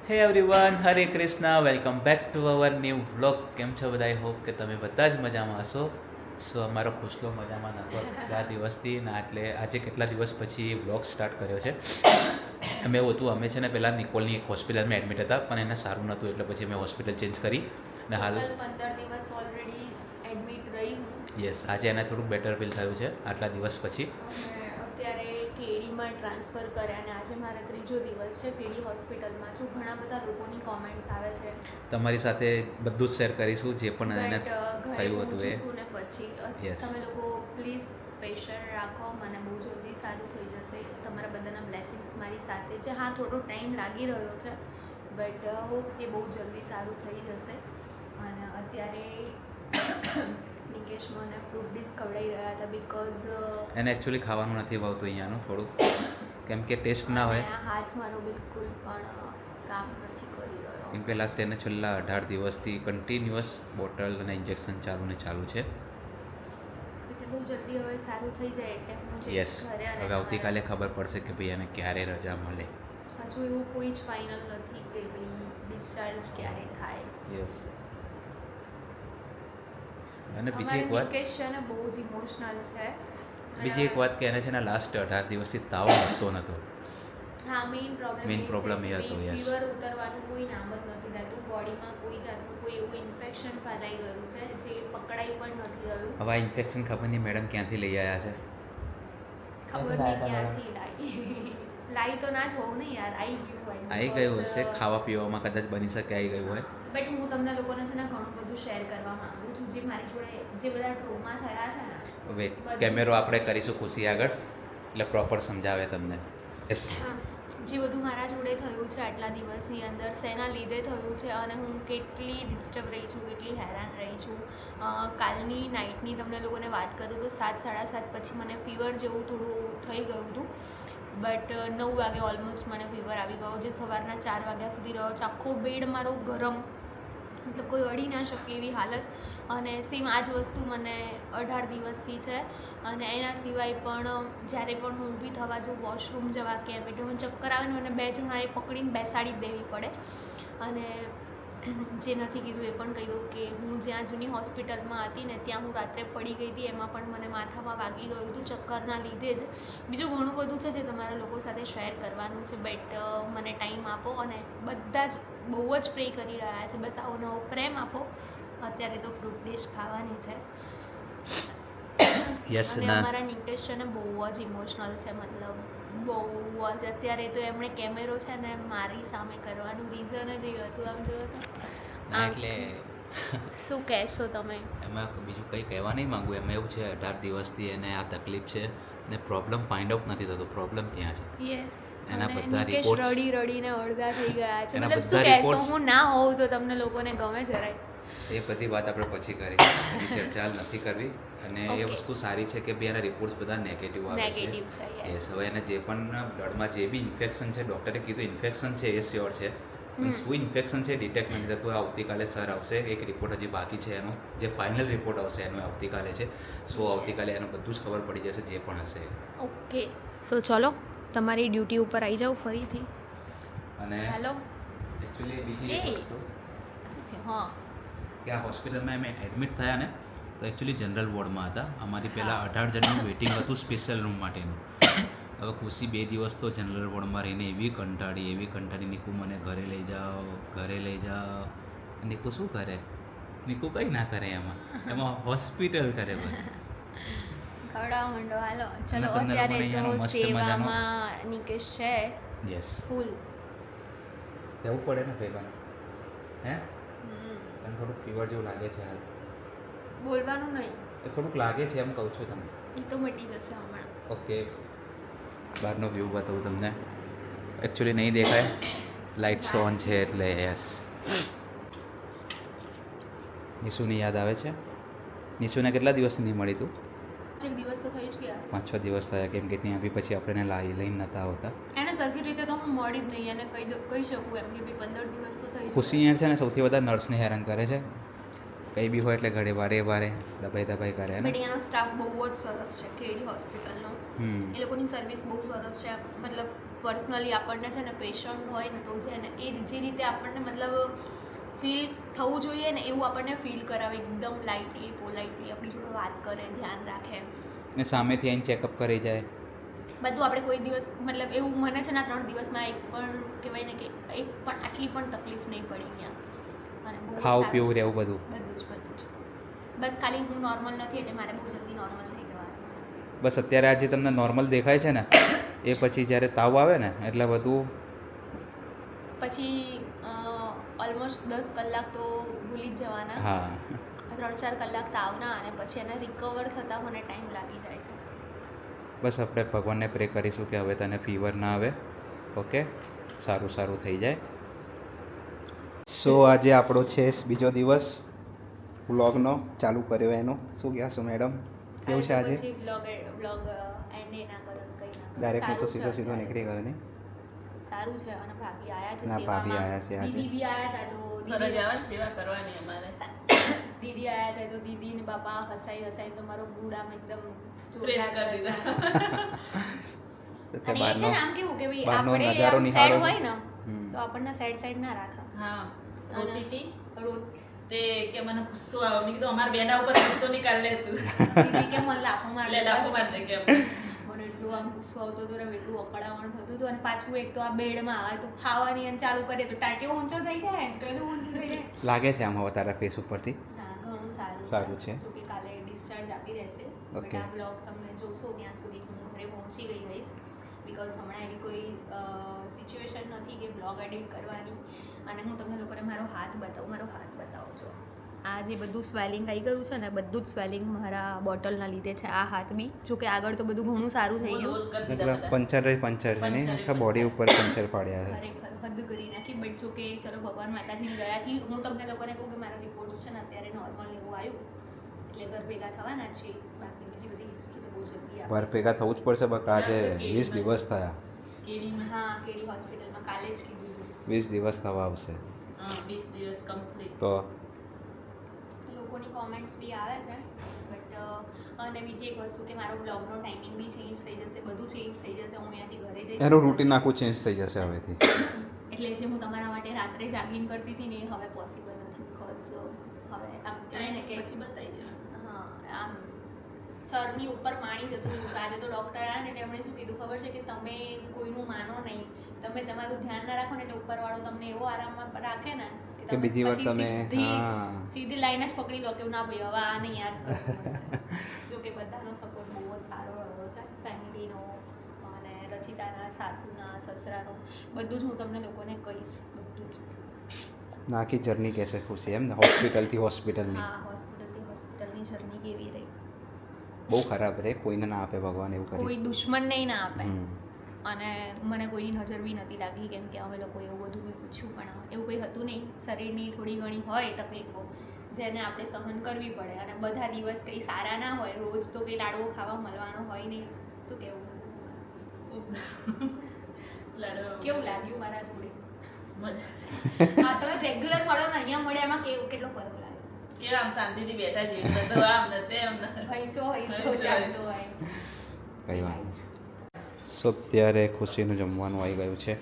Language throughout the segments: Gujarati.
હે everyone, Hare Krishna, welcome back to our new vlog. કેમ છો બધા? આઈ હોપ કે તમે બધા જ મજામાં હશો. સો અમારો ખુશલો મજામાં નહોતો કેટલા દિવસથી ના, એટલે આજે કેટલા દિવસ પછી વ્લોગ સ્ટાર્ટ કર્યો છે. અમે એવું હતું, અમે છે ને પહેલાં નિકોલની એક હોસ્પિટલમાં એડમિટ હતા, પણ એને સારું નહોતું એટલે પછી અમે હોસ્પિટલ ચેન્જ કરી ને હાલ 15 દિવસ ઓલરેડી એડમિટ રહી હું. યસ, આજે એને થોડુંક બેટર ફીલ થયું છે આટલા દિવસ પછી. અને અત્યારે કેડીમાં ટ્રાન્સફર કર્યા અને આજે મારે ત્રીજો દિવસ છે કેડી હોસ્પિટલમાં છું. ઘણા બધા લોકોની કોમેન્ટ્સ આવે છે, તમારી સાથે બધું જ શેર કરીશું જે પણ એને બટ ઘરે થયું હતું એ. પહોંચીશું ને પછી Yes. તમે લોકો પ્લીઝ પેશન્ટ રાખો, મને બહુ જલ્દી સારું થઈ જશે. તમારા બધાના બ્લેસિંગ્સ મારી સાથે છે. હા, થોડો ટાઈમ લાગી રહ્યો છે, બટ હોપ કે બહુ જલ્દી સારું થઈ જશે. અને અત્યારે નિકેશ મને ફ્રૂટ ડીશ ખવડાવી રહ્યા હતા બિકોઝ એને એકચ્યુઅલી ખાવાનું નથી ભાવતું અહીંયાનું થોડુંક, કેમ કે ટેસ્ટ ના હોય. હાથ મારો બિલકુલ પણ કામ નથી કરી રહ્યો. કેમ કે લાસ્ટ એને છેલ્લા 18 દિવસથી કન્ટિન્યુઅસ બોટલ અને ઇન્જેક્શન ચાલુ ને ચાલુ છે. એટલે બહુ જલ્દી હવે સારું થઈ જાય એટલે હું જઈશ યસ, ઘરે. અને હવે આવતીકાલે ખબર પડશે કે ભાઈ એને ક્યારે રજા મળે. હજુ એવું કોઈ જ ફાઇનલ નથી કે ભાઈ ડિસ્ચાર્જ ક્યારે થાય. યસ. અને બીજી એક વાત, નિકેશ છે ને બહુ જ ઇમોશનલ છે. બીજી એક વાત કે એને છે ને લાસ્ટ 18 દિવસથી તાવ આવતો નહોતો. હા, મેઇન પ્રોબ્લેમ એ હતો. યસ, ફીવર ઉતરવાનું કોઈ નામ જ નથી લેતું. બોડીમાં કોઈ જાતનું કોઈ એવું ઇન્ફેક્શન ફેલાઈ ગયું છે જે પકડાઈ પણ નથી રહ્યું. હવે આ ઇન્ફેક્શન ખબર નહીં મેડમ ક્યાંથી લઈ આવ્યા છે. ખબર નહીં ક્યાંથી લાઈ તો ના જ હોઉં ને યાર. આવી ગયું હશે, ખાવા પીવામાં કદાચ બની શકે આવી ગયું હોય. બટ હું તમને લોકોને છે ને ઘણું બધું શેર કરવા માંગુ છું, જે મારી જોડે જે બધા ટ્રોમા થયા છે ને. હવે કેમેરો આપણે કરીશું ખુશી આગળ, એટલે પ્રોપર સમજાવે તમને. યસ. જે બધું મારા જોડે થયું છે આટલા દિવસની અંદર, શેના લીધે થયું છે અને હું કેટલી ડિસ્ટર્બ રહી છું, કેટલી હેરાન રહી છું. કાલની નાઇટની તમને લોકોને વાત કરું તો 7-7:30 પછી મને ફીવર જેવું થોડું થઈ ગયું હતું. બટ 9 વાગે ઓલમોસ્ટ મને ફીવર આવી ગયો, જે સવારના 4 વાગ્યા સુધી રહ્યો છે. આખો બેડ મારો ગરમ, મતલબ કોઈ અડી ના શકે એવી હાલત. અને સેમ આ જ વસ્તુ મને 18 દિવસથી છે. અને એના સિવાય પણ જ્યારે પણ હું ઊભી થવા જો વોશરૂમ જવા કે એમ, એટલે મને ચક્કર આવે ને મને 2 જણાએ પકડીને બેસાડી જ દેવી પડે. અને જે નથી કીધું એ પણ કહી દઉં કે હું જ્યાં જૂની હોસ્પિટલમાં હતી ને ત્યાં હું રાત્રે પડી ગઈ હતી. એમાં પણ મને માથામાં વાગી ગયું હતું ચક્કરના લીધે જ. બીજું ઘણું બધું છે જે તમારા લોકો સાથે શેર કરવાનું છે, બટ મને ટાઈમ આપો. અને બધા જ બહુ જ પ્રે કરી રહ્યા છે, બસ આવો નવો પ્રેમ આપો. અત્યારે તો ફ્રૂટ ડીશ ખાવાની છે. યસ. અને ના, અમારા નિકેશ છે ને બહુ જ ઇમોશનલ છે, મતલબ બહુ જ. અત્યારે તો એમણે કેમેરો છે ને મારી સામે કરવાનું રીઝન જ એ હતું. આમ જોયો તો ના એટલે શું કહેશો તમે? એમાં બીજું કંઈ કહેવા નહીં માગું. એમાં એવું છે 18 દિવસથી એને આ તકલીફ છે ને પ્રોબ્લેમ ફાઇન્ડ આઉટ નથી થતો. પ્રોબ્લેમ ત્યાં છે. યસ. એના અને બધા નિકેશ reports- રડીને અડધા થઈ ગયા છે. એના મતલબ બધા શું કહેશો? reports- હું ના હોઉં તો તમને લોકોને ગમે જરાય? એ બધી વાત આપણે પછી કરીશું, એની ચર્ચા હાલ નથી કરવી. અને એ Okay. વસ્તુ સારી છે કે ભાઈ એના રિપોર્ટ્સ બધા નેગેટિવ આવે છે. નેગેટિવ છે. યસ. હવે એને જે પણ બ્લડમાં જે બી ઇન્ફેક્શન છે, ડૉક્ટરે કીધું ઇન્ફેક્શન છે એ શ્યોર છે, પણ શું ઇન્ફેક્શન છે ડિટેક્ટ નથી થતું. આવતીકાલે સર આવશે, એક રિપોર્ટ હજી બાકી છે એનો, જે ફાઇનલ રિપોર્ટ આવશે એનો આવતીકાલે છે. સો આવતીકાલે એનું બધું જ ખબર પડી જશે જે પણ હશે. ઓકે, સો ચલો તમારી ડ્યુટી ઉપર આવી જાઉં ફરીથી. અને હેલો. એકચ્યુઅલી બીજી એક એ. વસ્તુ શું છે? હા. કે આ હોસ્પિટલમાં અમે એડમિટ થયા ને તો એકચ્યુઅલી જનરલ વોર્ડમાં હતા. અમારી પહેલાં 18 જણનું વેઇટિંગ હતું સ્પેશિયલ રૂમ માટેનું. હવે ખુશી 2 દિવસ તો જનરલ વોર્ડમાં રહીને એવી કંટાળી, નીકુ મને ઘરે લઈ જાઓ. નીકુ શું કરે? નીકુ કંઈ ના કરે એમાં હોસ્પિટલ કરે બધું. ખવડાવવા માંડો. હાલો ચલો. તમને લોકોને અત્યારે અહીંયાનો તો મસ્ત મજાનો- સેવામાં નિકેશ છે યસ, ફૂલ. રહેવું પડે ને ભેગા. હે, તને થોડુંક ફીવર જેવું લાગે છે હાલ? બોલવાનું નહીં, એ થોડુંક લાગે છે એમ કહું છું તમને. એ તો મટી જશે હમણાં. ઓકે, બહારનો વ્યૂ બતાવું તમને. એકચ્યુઅલી નહીં દેખાય, લાઇટ્સ ઓન છે એટલે. યસ. નિશુની યાદ આવે છે? નિશુને કેટલા દિવસથી નહીં મળી તું? એક દિવસ તો થઈ જ ગયા હશે. 5-6 દિવસ થયા, કેમ કે ત્યાં બી પછી આપણે એને લઈને નહોતા આવતા. એને સરખી રીતે તો હું મળી જ નહીં. એને કહી શકું એમ કે ભાઈ 15 દિવસ તો થઈ જ ખુશી અહીંયા છે ને સૌથી વધારે નર્સને હેરાન કરે છે. કંઈ બી હોય એટલે ઘરે વારે દબાઈ કરે ને. બટ એનો સ્ટાફ બહુ જ સરસ છે કેડી હોસ્પિટલનો. એ લોકોની સર્વિસ બહુ સરસ છે. મતલબ પર્સનલી આપણને છે ને પેશન્ટ હોય ને તો છે ને એ જે રીતે આપણને મતલબ ફીલ થવું જોઈએ ને એવું આપણને ફીલ કરાવે, એકદમ લાઇટલી પોલાઇટલી આપણી જોડે વાત કરે, ધ્યાન રાખે ને સામેથી આવીને ચેકઅપ કરી જાય. બધું. આપણે કોઈ દિવસ મતલબ એવું મને છે ને 3 દિવસમાં એક પણ કહેવાય ને કે એક પણ આટલી પણ તકલીફ નહીં પડી અહીંયા. અને બહુ જ ખાવું સારું પીવું છે. રહેવું બધું બધું જ. બસ ખાલી હું નોર્મલ નથી એટલે મારે બહુ જલ્દી નોર્મલ થઈ જવાનું છે. બસ અત્યારે આજે તમને નોર્મલ દેખાય છે ને એ પછી જ્યારે તાવ આવે ને એટલે બધું પછી ઓલમોસ્ટ 10 કલાક તો ભૂલી જ જવાના. હા 3-4 કલાક તાવના અને પછી એને રિકવર થતાં મને ટાઈમ લાગી જાય છે. બસ આપણે ભગવાનને પ્રે કરીશું કે હવે તને ફીવર ના આવે. ઓકે, સારું થઈ જાય. સો આજે આપણો છે બીજો દિવસ વ્લોગનો ચાલુ કર્યો એનો શું કહેશો મેડમ? કેવું છે આજે? પછી બ્લોગ એન્ડ ના કરો કંઈ ના કરો. ડાયરેક્ટ હું તો સારું છે સીધો અત્યારે. નીકળી ગયો નહીં. સારું છે. અને ભાભી આયા છે ના, ભાભી સેવામાં. આયા છે આજે. દીદી બી આયા હતા તો ફરજ આવે ને સેવા કરવાની અમારે. દીદી આયા હતા તો દીદી ને બાપા હસાઈ તો મારો મૂડ આમ એકદમ Press જોરદાર કરી દીધા. તો અને એ છે ને આમ કેવું કે ભાઈ બહારનો આપણે નજારો આમ નિહાળો સેડ હોય ને હમ. તો આપણને સાઈડ ના રાખે. હા રોતી હતી રોજ તે કે મને ગુસ્સો આવે. મેં કીધું અમારા બેના ઉપર ગુસ્સો નીકાળ લે તું. દીદી કે મને લાફો માર એટલે લાફો માર દે કે મને એટલું આમ ગુસ્સો આવતો હતો ને એટલું અકળામણ થતું હતું. અને પાછું એક તો આ બેડમાં આવે તો ખાવાની અને ચાલુ કરીએ તો ટાંટીઓ ઊંચો થઈ જાય તો એનું ઊંચું થઈ જાય. લાગે છે આમ હવે તારા ફેસ ઉપરથી. હા ઘણું સારું છે. જો કે કાલે ડિસ્ચાર્જ આપી દેશે. But Okay. આ બ્લોગ તમને જોશો ત્યાં સુધી હું ઘરે પહોંચી ગઈ હોઈશ. બિકોઝ હમણાં એવી કોઈ સિચ્યુએશન નથી કે બ્લોગ એડિટ કરવાની. અને હું તમને લોકોને મારો હાથ બતાવો છો. આ જે બધું સ્વેલિંગ આવી ગયું છે ને બધું જ સ્વેલિંગ મારા બોટલના લીધે છે. આ હાથ બી જો કે આગળ તો બધું ઘણું સારું થઈ બોલ ગયું. બોલ કરી એટલે દીધા બધા. પંચર છે નહીં આખા બોડી ઉપર પંચર પાડ્યા છે. ખરેખર હદ કરી નાખી. બટ જો કે ચલો ભગવાન માતાજી દયાથી હું તમને લોકોને કહું કે મારા રિપોર્ટ્સ છે ને અત્યારે નોર્મલ એવું આવ્યું એટલે ઘર ભેગા થવાના છે. બાકી બીજી બધી હિસ્ટ્રી તો બહુ જલ્દી વાર આવે. ભેગા થવું જ પડશે બકા. આજે 20 દિવસ થયા. કેરીમાં. હા કેડી હોસ્પિટલમાં કાલે જ કીધું હતું. 20 દિવસ થવા આવશે હા 20 દિવસ કમ્પ્લીટ. તો લોકોની કોમેન્ટ્સ બી આવે છે બટ અને બીજી એક વસ્તુ કે મારો બ્લોગનો ટાઈમિંગ બી ચેન્જ થઈ જશે, બધું ચેન્જ થઈ જશે. હું અહીંયાથી ઘરે જઈશ એનું રૂટીન આખું ચેન્જ થઈ જશે હવેથી. એટલે જે હું તમારા માટે રાત્રે જાગીને કરતી હતી ને એ હવે પોસિબલ નથી. બિકોઝ હવે આમ કહેવાય ને કે પછી બતાવી દેવાનું. હા આમ સરની ઉપર પાણી જતું રહ્યું. આજે તો ડૉક્ટર આવ્યા ને એટલે એમણે શું કીધું ખબર છે કે તમે કોઈનું માનો નહીં, તમે તમારું ધ્યાન ના રાખો ને એટલે ઉપરવાળો તમને એવો આરામમાં રાખે ને કે બીજી વાર પછી તમે સીધી લાઈન જ પકડી લો કે ના ભાઈ હવે આ નહીં આ જ કરવું પડશે. જો કે બધાનો સપોર્ટ બહુ જ સારો રહ્યો છે, ફેમિલીનો અને રચિતાના, સાસુના, સસરાનો, બધું જ હું તમને લોકોને કહીશ. બધું જ. નાખી જર્ની કહેશે ખુશી એમ ને હોસ્પિટલની હા હોસ્પિટલથી હોસ્પિટલની જર્ની કેવી રહી. બહુ ખરાબ રહે. કોઈને ના આપે ભગવાન એવું કોઈ કરી. દુશ્મનને ના આપે. અને મને કોઈની નજર બી નથી લાગી કેમ કે અમે લોકો એવું બધું બી પૂછ્યું પણ એવું કંઈ હતું નહીં. શરીરની થોડી ઘણી હોય તકલીફો જેને આપણે સહન કરવી પડે. અને બધા દિવસ કંઈ સારા ના હોય, રોજ તો કંઈ લાડવો ખાવા મળવાનો હોય નહીં. શું કહેવું? લાડવા. કેવું લાગ્યું મારા જોડે? મજા છે. હા તમે રેગ્યુલર મળો ને અહીંયા મળ્યા એમાં કેટલો ફરક લાગે? કેવા આમ શાંતિથી બેઠા છે એટલે તો આમ ને તેમ ને. હૈસો હૈસો ચાલતો હોય. કઈ વાત. સો અત્યારે ખુશીનું જમવાનું આવી ગયું છે.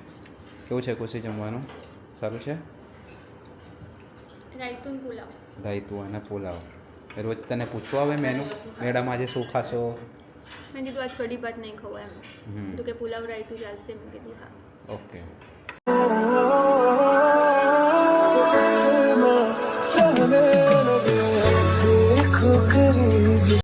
કેવું છે ખુશી જમવાનું? સારું છે? રાયતું પુલાવ. રાયતું અને પુલાવ. રોજ તને પૂછવું આવે મેનુ મેડમ આજે શું ખાશો? મેં કીધું આજ કઢી ભાત નહીં ખાવું એમ. હમ. તો કે પુલાવ રાયતું ચાલશે. મેં કીધું હા. ઓકે. चाहने